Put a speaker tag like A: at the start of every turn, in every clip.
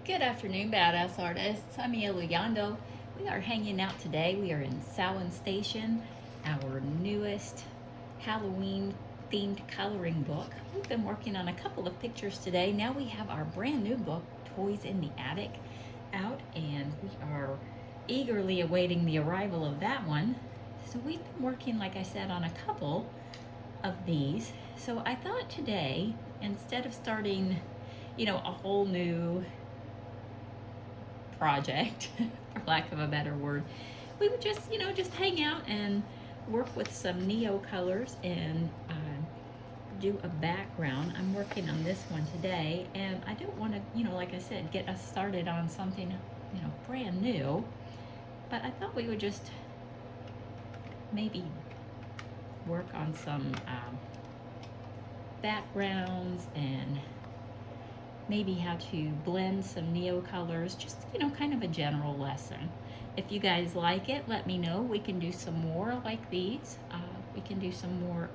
A: Good afternoon, badass artists. I'm Yando. We are hanging out today. We are in Samhain Station, our newest Halloween themed coloring book. We've been working on a couple of pictures today. Now we have our brand new book, Toys in the Attic, out, and we are eagerly awaiting the arrival of that one. So we've been working, like I said, on a couple of these. So I thought today, instead of starting, a whole new project, for lack of a better word, we would just hang out and work with some NeoColors and do a background. I'm working on this one today, and I don't want to, like I said, get us started on something, brand new, but I thought we would just maybe work on some backgrounds and maybe how to blend some NeoColors, just, kind of a general lesson. If you guys like it, let me know. We can do some more like these. We can do some more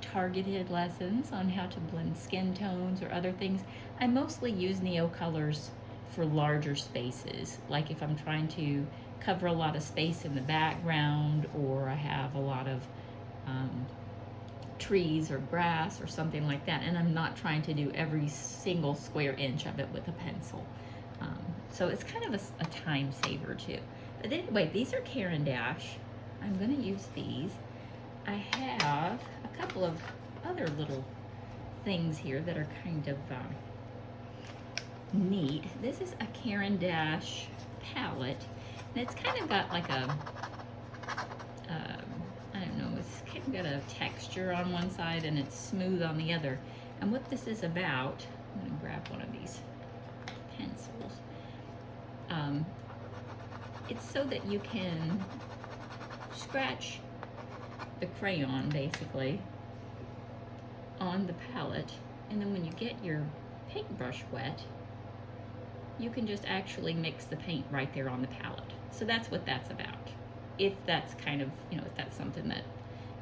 A: targeted lessons on how to blend skin tones or other things. I mostly use NeoColors for larger spaces, like if I'm trying to cover a lot of space in the background, or I have a lot of trees or grass or something like that, and I'm not trying to do every single square inch of it with a pencil. So it's kind of a time saver too. But anyway, these are Caran DAche. I'm going to use these. I have a couple of other little things here that are kind of neat. This is a Caran DAche palette, and it's kind of got like a I don't know, it's kind of got a texture on one side and it's smooth on the other. And what this is about, I'm going to grab one of these pencils. It's so that you can scratch the crayon basically on the palette, and then when you get your paintbrush wet, you can just actually mix the paint right there on the palette. So that's what that's about. If that's kind of, if that's something that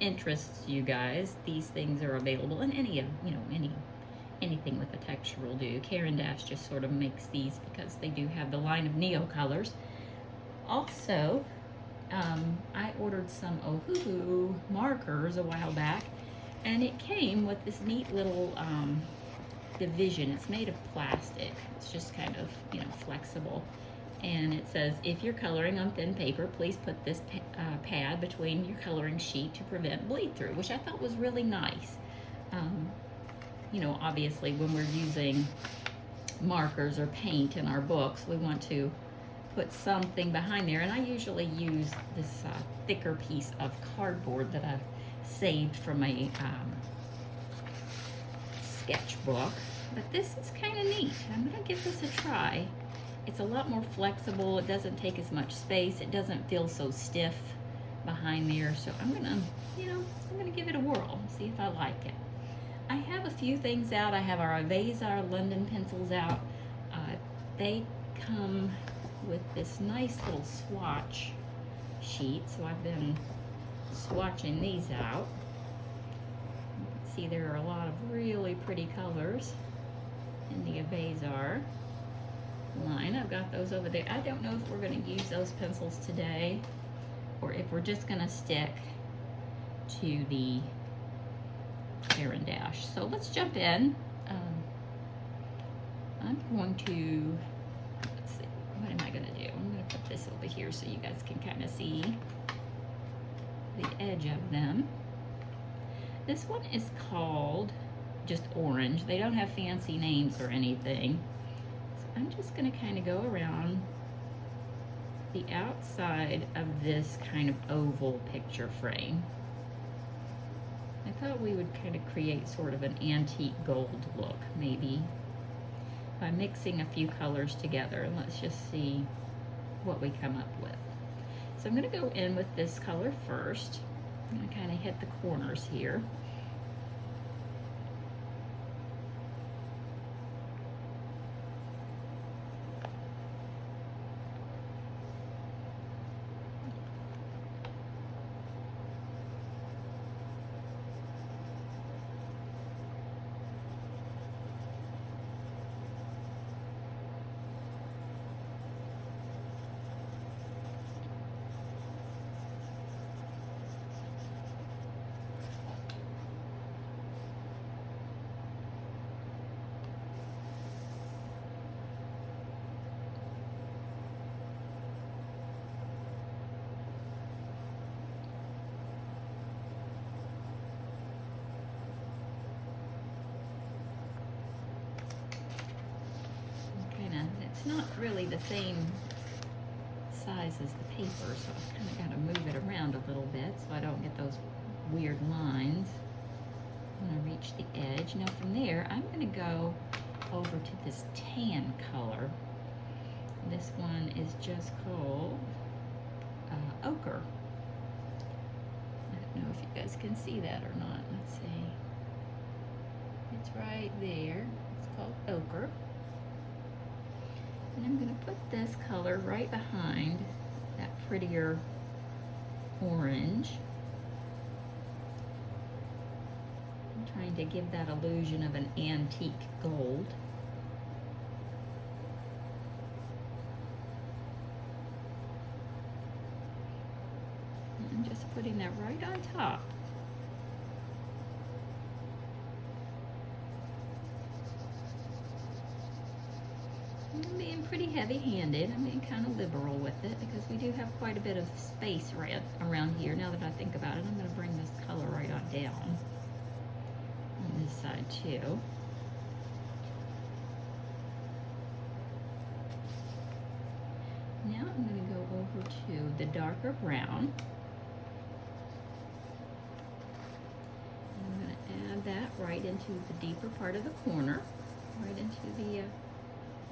A: interests you guys, these things are available in anything with a texture will do. Caran DAche just sort of makes these because they do have the line of NeoColors. Also, I ordered some Ohuhu markers a while back, and it came with this neat little division. It's made of plastic. It's just kind of, flexible. And it says, if you're coloring on thin paper, please put this pad between your coloring sheet to prevent bleed through, which I thought was really nice. Obviously when we're using markers or paint in our books, we want to put something behind there. And I usually use this thicker piece of cardboard that I've saved from a sketchbook. But this is kind of neat. I'm going to give this a try. It's a lot more flexible. It doesn't take as much space. It doesn't feel so stiff behind there. So I'm gonna give it a whirl and see if I like it. I have a few things out. I have our BadA Art London pencils out. They come with this nice little swatch sheet. So I've been swatching these out. You can see there are a lot of really pretty colors in the BadA Art line. I've got those over there. I don't know if we're going to use those pencils today or if we're just going to stick to the Caran DAche. So let's jump in. I'm going to, let's see, what am I going to do? I'm going to put this over here so you guys can kind of see the edge of them. This one is called just Orange. They don't have fancy names or anything. I'm just going to kind of go around the outside of this kind of oval picture frame. I thought we would kind of create sort of an antique gold look, maybe, by mixing a few colors together. And let's just see what we come up with. So I'm going to go in with this color first. I'm going to kind of hit the corners here. not really the same size as the paper, so I've kind of got to move it around a little bit so I don't get those weird lines. I'm going to reach the edge. Now from there, I'm going to go over to this tan color. This one is just called ochre. I don't know if you guys can see that or not. Let's see. It's right there. It's called ochre. And I'm going to put this color right behind that prettier orange. I'm trying to give that illusion of an antique gold. I'm just putting that right on top. I'm being pretty heavy-handed. I'm being kind of liberal with it because we do have quite a bit of space right around here. Now that I think about it, I'm going to bring this color right on down on this side too. Now I'm going to go over to the darker brown. I'm going to add that right into the deeper part of the corner, right into the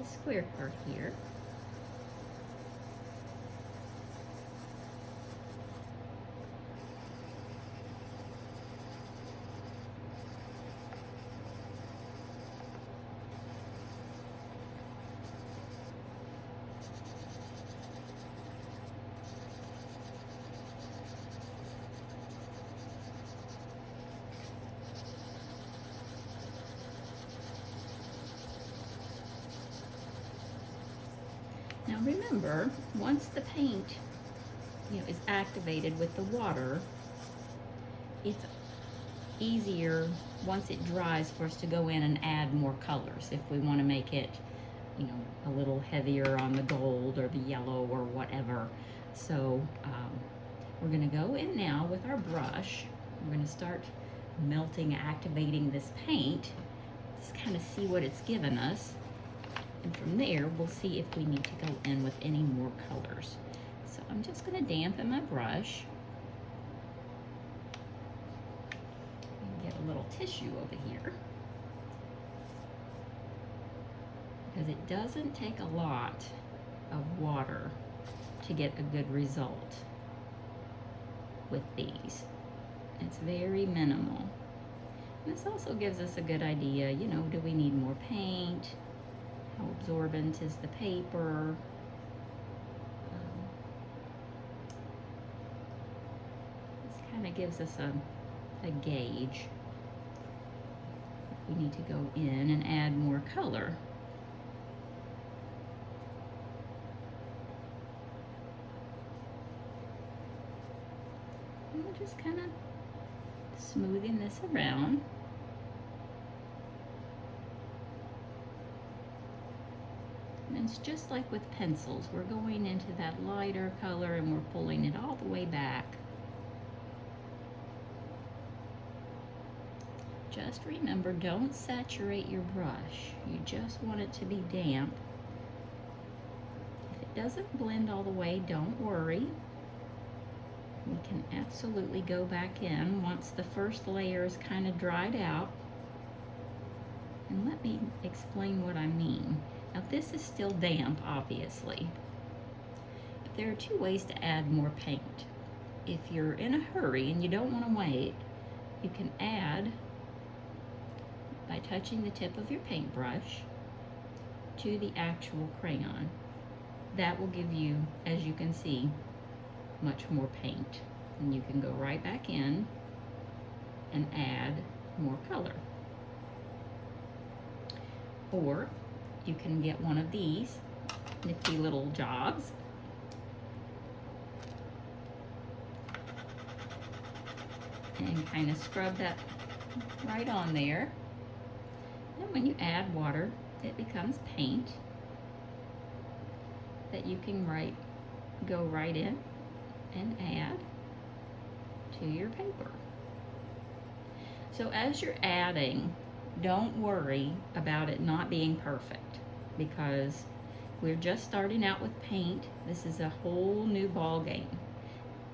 A: square part here. Now remember, once the paint, is activated with the water, it's easier once it dries for us to go in and add more colors if we want to make it, a little heavier on the gold or the yellow or whatever. So we're going to go in now with our brush. We're going to start melting, activating this paint, just kind of see what it's given us. And from there, we'll see if we need to go in with any more colors. So I'm just going to dampen my brush. Get a little tissue over here. Because it doesn't take a lot of water to get a good result with these. It's very minimal. And this also gives us a good idea, do we need more paint? How absorbent is the paper? This kind of gives us a gauge. We need to go in and add more color. And we're just kind of smoothing this around. And it's just like with pencils. We're going into that lighter color and we're pulling it all the way back. Just remember, don't saturate your brush. You just want it to be damp. If it doesn't blend all the way, don't worry. We can absolutely go back in once the first layer is kind of dried out. And let me explain what I mean. Now this is still damp, obviously, but there are two ways to add more paint. If you're in a hurry and you don't want to wait, you can add by touching the tip of your paintbrush to the actual crayon. That will give you, as you can see, much more paint. And you can go right back in and add more color. Or you can get one of these nifty little jobs. And kind of scrub that right on there. And when you add water, it becomes paint that you can go right in and add to your paper. So as you're adding, don't worry about it not being perfect, because We're just starting out with paint. This is a whole new ball game.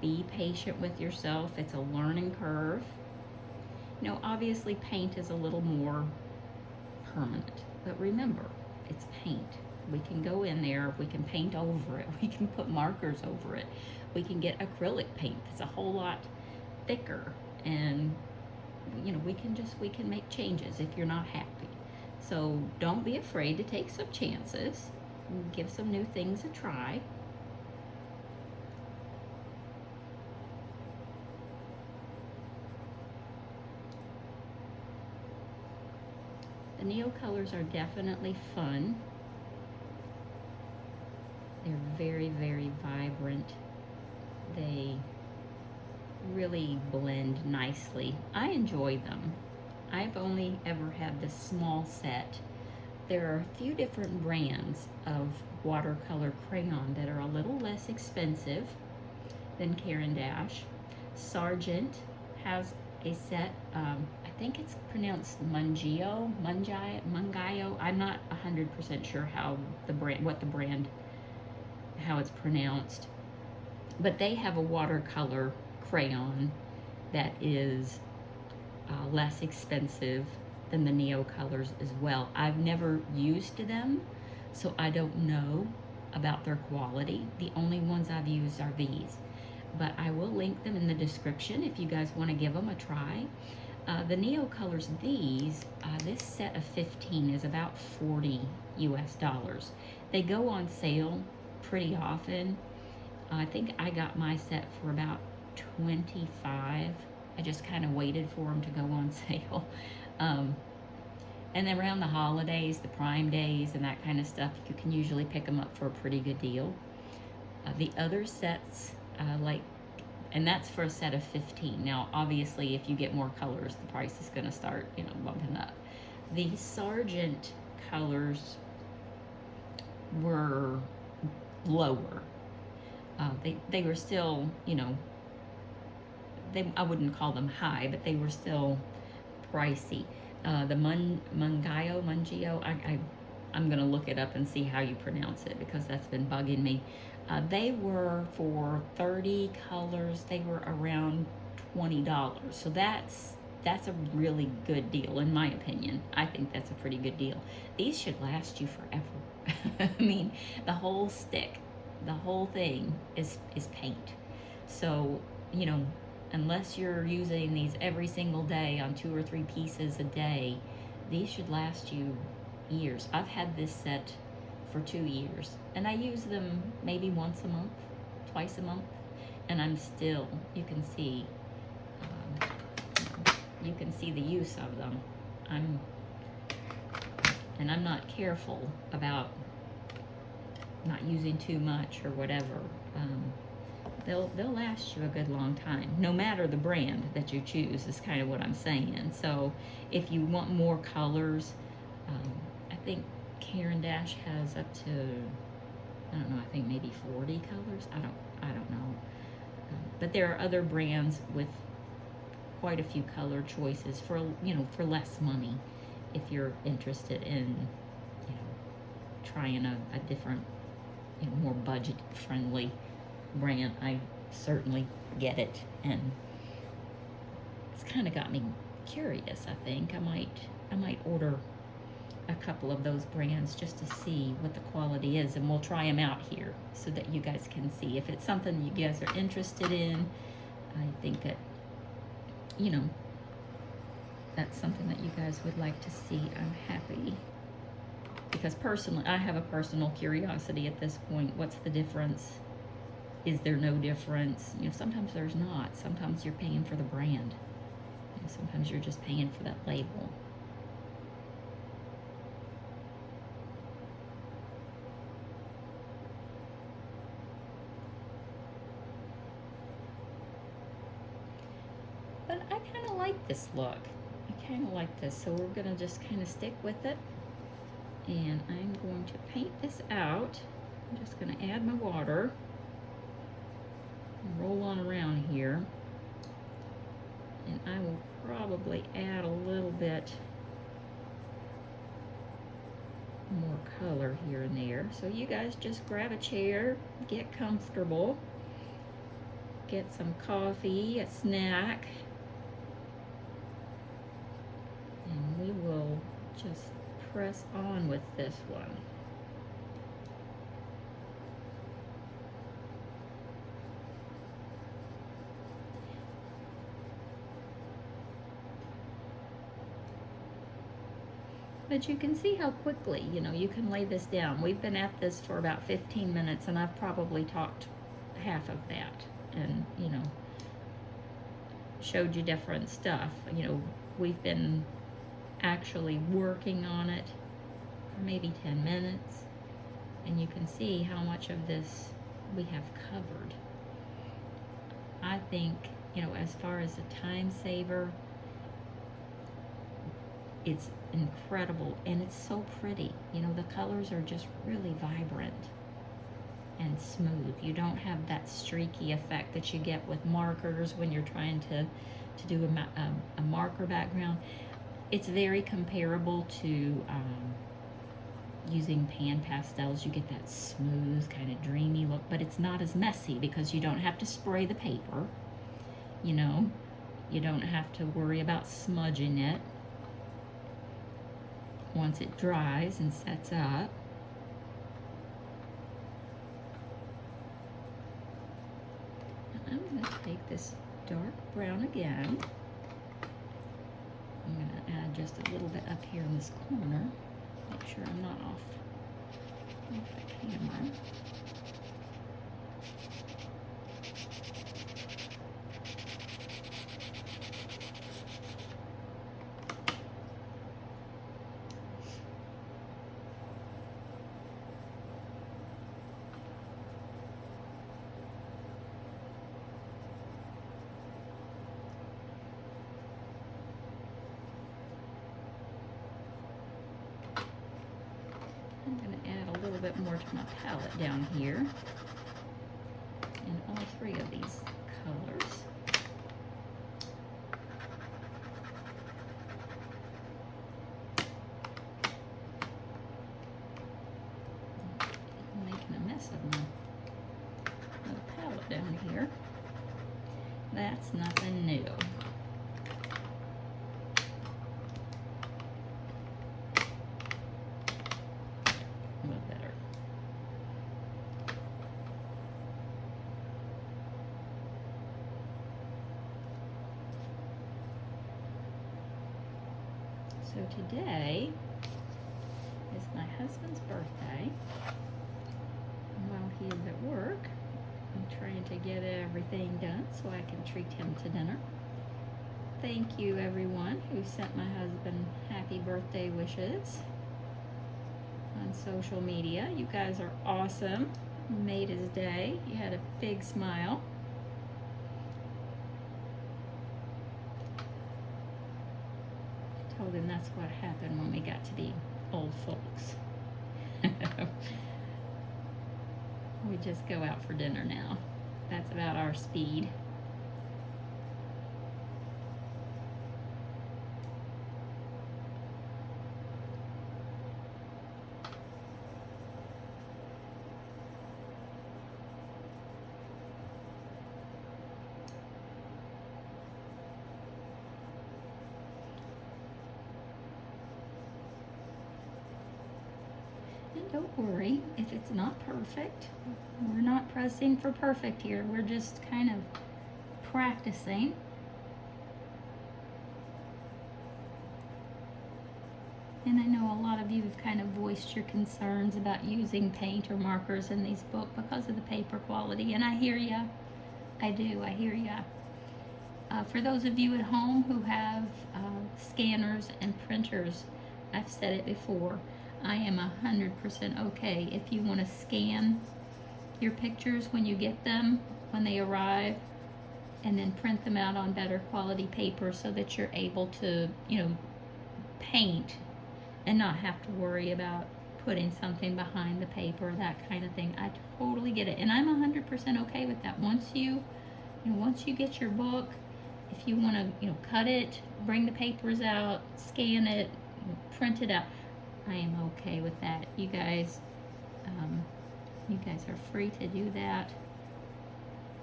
A: Be patient with yourself. It's a learning curve. You know, obviously paint is a little more permanent, but remember, it's paint. We can go in there, we can paint over it, we can put markers over it, we can get acrylic paint that's a whole lot thicker, and you know, we can make changes if you're not happy. So don't be afraid to take some chances, give some new things a try. The NeoColors are definitely fun. They're very, very vibrant. They really blend nicely. I enjoy them. I've only ever had this small set. There are a few different brands of watercolor crayon that are a little less expensive than Caran DAche. Sargent has a set, I think it's pronounced Mungio. I'm not 100% sure how how it's pronounced, but they have a watercolor crayon that is less expensive than the NeoColors as well. I've never used them, so I don't know about their quality. The only ones I've used are these, but I will link them in the description if you guys want to give them a try. The NeoColors, this set of 15 is about $40 US. They go on sale pretty often. I think I got my set for about 25. I just kind of waited for them to go on sale. And then around the holidays, the Prime Days and that kind of stuff, you can usually pick them up for a pretty good deal. The other sets, and that's for a set of 15. Now, obviously, if you get more colors, the price is going to start, you know, bumping up. The Sargent colors were lower. They were still, you know, I wouldn't call them high, but they were still pricey. The Mungio, I'm going to look it up and see how you pronounce it, because that's been bugging me. They were, for 30 colors, they were around $20. So that's a really good deal, in my opinion. I think that's a pretty good deal. These should last you forever. I mean, the whole stick, the whole thing is paint. So, you know, unless you're using these every single day on 2 or 3 pieces a day, these should last you years. I've had this set for 2 years, and I use them maybe once a month, twice a month, and I'm still, you can see the use of them. I'm not careful about not using too much or whatever. They'll last you a good long time, no matter the brand that you choose, is kind of what I'm saying. So if you want more colors, I think Caran DAche has up to, I don't know, I think maybe 40 colors. I don't know. But there are other brands with quite a few color choices for, you know, for less money, if you're interested in, you know, trying a different, you know, more budget friendly brand. I certainly get it, and it's kind of got me curious. I think I might order a couple of those brands just to see what the quality is, and we'll try them out here so that you guys can see if it's something you guys are interested in. I think that, you know, that's something that you guys would like to see. I'm happy, because personally, I have a personal curiosity at this point. What's the difference? Is there no difference? You know, sometimes there's not. Sometimes you're paying for the brand. You know, sometimes you're just paying for that label. But I kind of like this look. I kind of like this, so we're going to just kind of stick with it. And I'm going to paint this out. I'm just going to add my water. Roll on around here, and I will probably add a little bit more color here and here. So you guys just grab a chair, get comfortable, get some coffee, a snack, and we will just press on with this one. But you can see how quickly, you know, you can lay this down. We've been at this for about 15 minutes, and I've probably talked half of that and, you know, showed you different stuff. You know, we've been actually working on it for maybe 10 minutes, and you can see how much of this we have covered. I think, you know, as far as a time saver, it's incredible, and it's so pretty. You know, the colors are just really vibrant and smooth. You don't have that streaky effect that you get with markers when you're trying to do a marker background. It's very comparable to using pan pastels. You get that smooth, kind of dreamy look, but it's not as messy because you don't have to spray the paper. You know, you don't have to worry about smudging it once it dries and sets up. I'm going to take this dark brown again. I'm going to add just a little bit up here in this corner. Make sure I'm not off the camera. I'm going to add a little bit more to my palette down here in all three of these colors. I'm making a mess of my palette down here. That's nothing new. So today is my husband's birthday, and while he is at work, I'm trying to get everything done so I can treat him to dinner. Thank you everyone who sent my husband happy birthday wishes on social media. You guys are awesome. You made his day. You had a big smile. Told him that's what happened when we got to be old folks. We just go out for dinner now. That's about our speed. And don't worry if it's not perfect. We're not pressing for perfect here. We're just kind of practicing. And I know a lot of you have kind of voiced your concerns about using paint or markers in these books because of the paper quality. And I hear ya. I do. I hear ya. For those of you at home who have scanners and printers, I've said it before, I am 100% okay if you want to scan your pictures when you get them, when they arrive, and then print them out on better quality paper so that you're able to, you know, paint and not have to worry about putting something behind the paper, that kind of thing. I totally get it, and I'm 100% okay with that. Once you get your book, if you want to, you know, cut it, bring the papers out, scan it, print it out, I am okay with that. You guys, you guys are free to do that.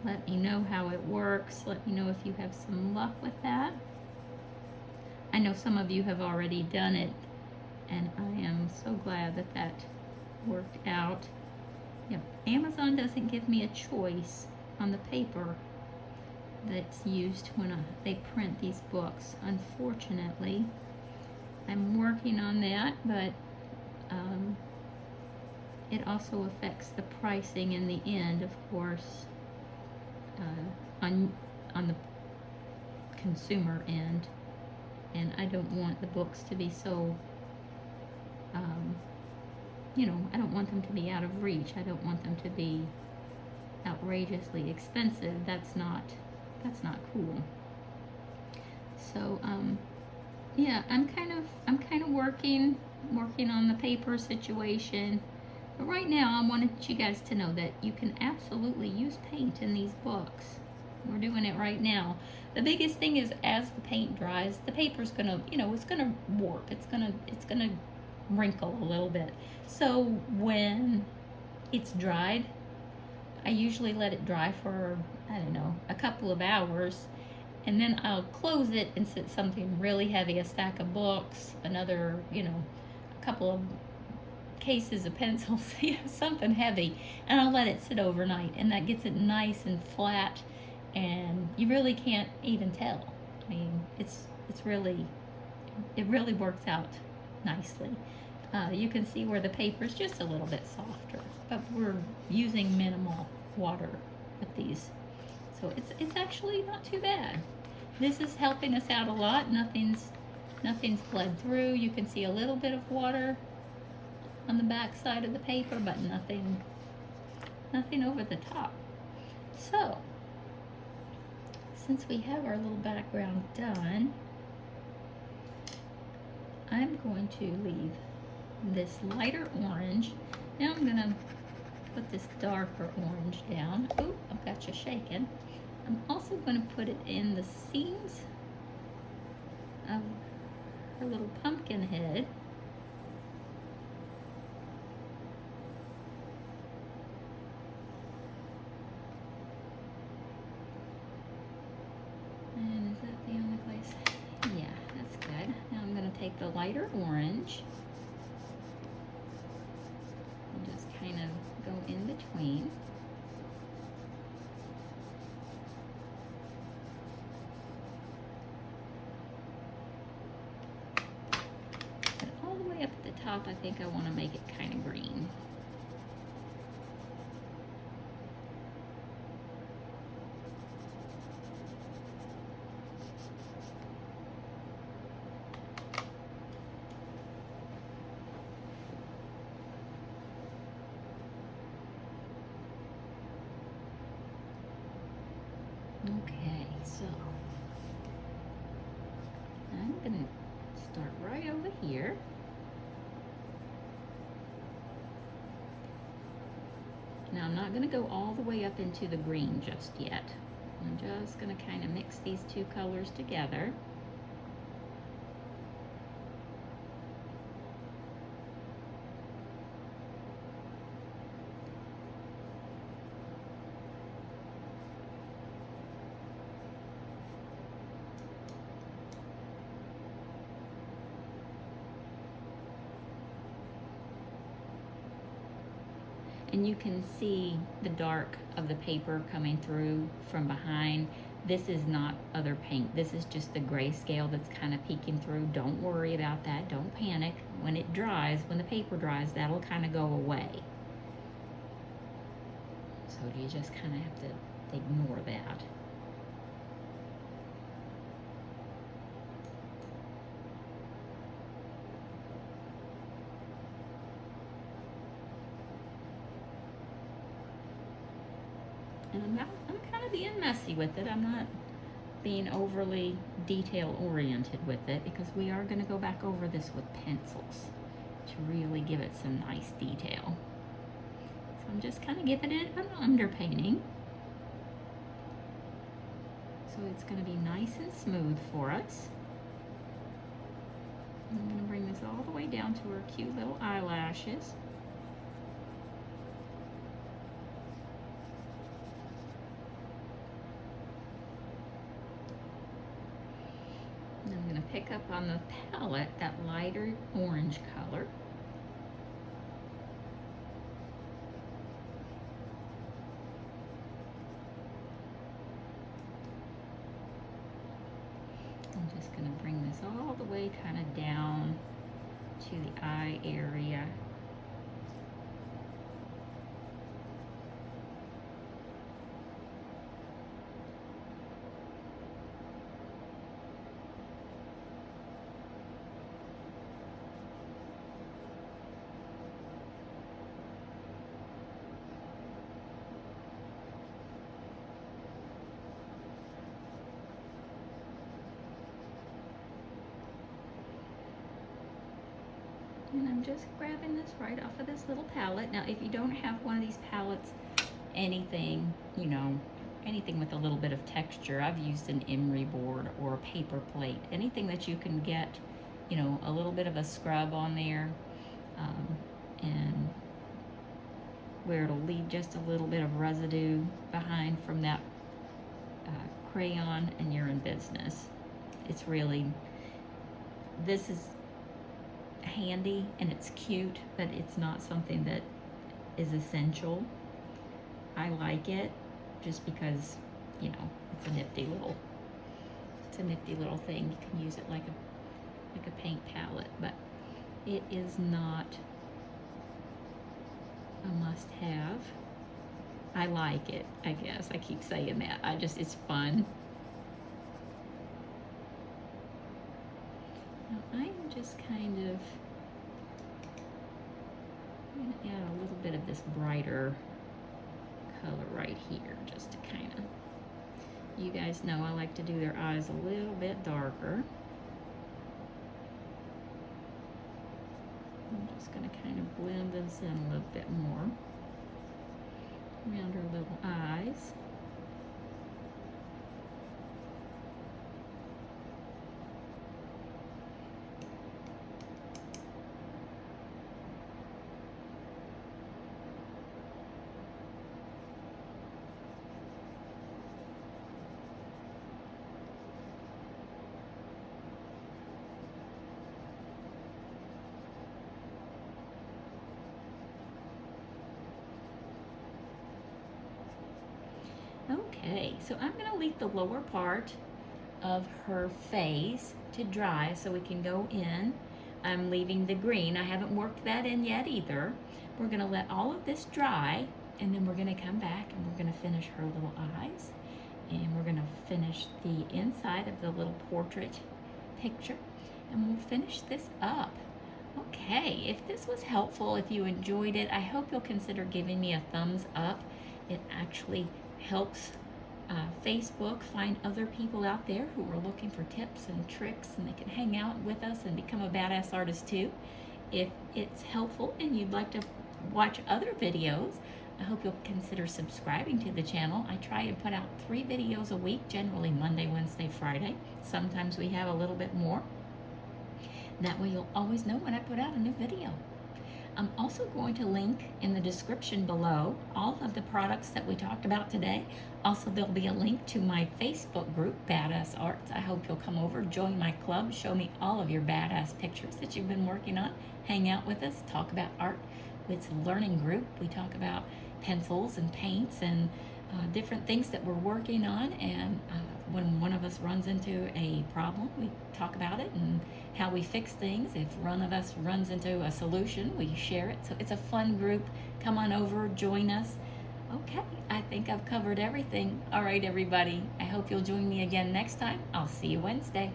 A: Let me know how it works. Let me know if you have some luck with that. I know some of you have already done it, and I am so glad that that worked out. Yep, Amazon doesn't give me a choice on the paper that's used when they print these books, unfortunately. I'm working on that, but it also affects the pricing in the end, of course, on the consumer end. And I don't want the books to be so, you know, I don't want them to be out of reach. I don't want them to be outrageously expensive. That's not cool. So, yeah, I'm kind of working on the paper situation. But right now, I wanted you guys to know that you can absolutely use paint in these books. We're doing it right now. The biggest thing is, as the paint dries, the paper's gonna, you know, it's gonna warp. It's gonna wrinkle a little bit. So when it's dried, I usually let it dry for, I don't know, a couple of hours, and then I'll close it and sit something really heavy, a stack of books, another, you know, a couple of cases of pencils, something heavy, and I'll let it sit overnight, and that gets it nice and flat, and you really can't even tell. I mean, it really works out nicely. You can see where the paper's just a little bit softer, but we're using minimal water with these, so it's actually not too bad. This is helping us out a lot. Nothing's bled through. You can see a little bit of water on the back side of the paper, but nothing over the top. So since we have our little background done, I'm going to leave this lighter orange. Now I'm gonna put this darker orange down. Ooh, I've got you shaking. I'm also going to put it in the seams of her little pumpkin head. And is that the only place? Yeah, that's good. Now I'm going to take the lighter orange and just kind of go in between. Up at the top, I think I want to make it kind of green. Okay, so I'm going to start right over here. Now I'm not going to go all the way up into the green just yet. I'm just going to kind of mix these two colors together. And you can see the dark of the paper coming through from behind. This is not other paint. This is just the grayscale that's kind of peeking through. Don't worry about that. Don't panic. When it dries, when the paper dries, that'll kind of go away. So you just kind of have to ignore that. And I'm kind of being messy with it. I'm not being overly detail oriented with it, because we are going to go back over this with pencils to really give it some nice detail. So I'm just kind of giving it an underpainting. So it's going to be nice and smooth for us. I'm going to bring this all the way down to her cute little eyelashes. pick up on the palette that lighter orange color. I'm just going to bring this all the way kind of down to the eye area. And I'm just grabbing this right off of this little palette. Now, if you don't have one of these palettes, anything, you know, anything with a little bit of texture, I've used an emery board or a paper plate, anything that you can get, you know, a little bit of a scrub on there, and where it'll leave just a little bit of residue behind from that crayon, and you're in business. It's really, this is handy and it's cute, but it's not something that is essential. I like it just because, you know, it's a nifty little thing. You can use it like a paint palette, but it is not a must-have. I like it, I guess. I keep saying that. It's fun. Now I'm just kind of, I'm going to add a little bit of this brighter color right here, just to kind of, you guys know I like to do their eyes a little bit darker. I'm just going to kind of blend this in a little bit more around her little eyes. Okay, so I'm going to leave the lower part of her face to dry so we can go in. I'm leaving the green. I haven't worked that in yet either. We're going to let all of this dry, and then we're going to come back and we're going to finish her little eyes. And we're going to finish the inside of the little portrait picture, and we'll finish this up. Okay, if this was helpful, if you enjoyed it, I hope you'll consider giving me a thumbs up. It actually helps Facebook find other people out there who are looking for tips and tricks, and they can hang out with us and become a badass artist too. If it's helpful and you'd like to watch other videos, I hope you'll consider subscribing to the channel. I try and put out 3 videos a week, generally Monday, Wednesday, Friday. Sometimes we have a little bit more. That way you'll always know when I put out a new video. I'm also going to link in the description below all of the products that we talked about today. Also, there'll be a link to my Facebook group, BadA Art. I hope you'll come over, join my club, show me all of your badass pictures that you've been working on, hang out with us, talk about art. It's a learning group. We talk about pencils and paints and different things that we're working on, and when one of us runs into a problem, we talk about it and how we fix things. If one of us runs into a solution, we share it. So it's a fun group. Come on over, join us. Okay, I think I've covered everything. All right, everybody. I hope you'll join me again next time. I'll see you Wednesday.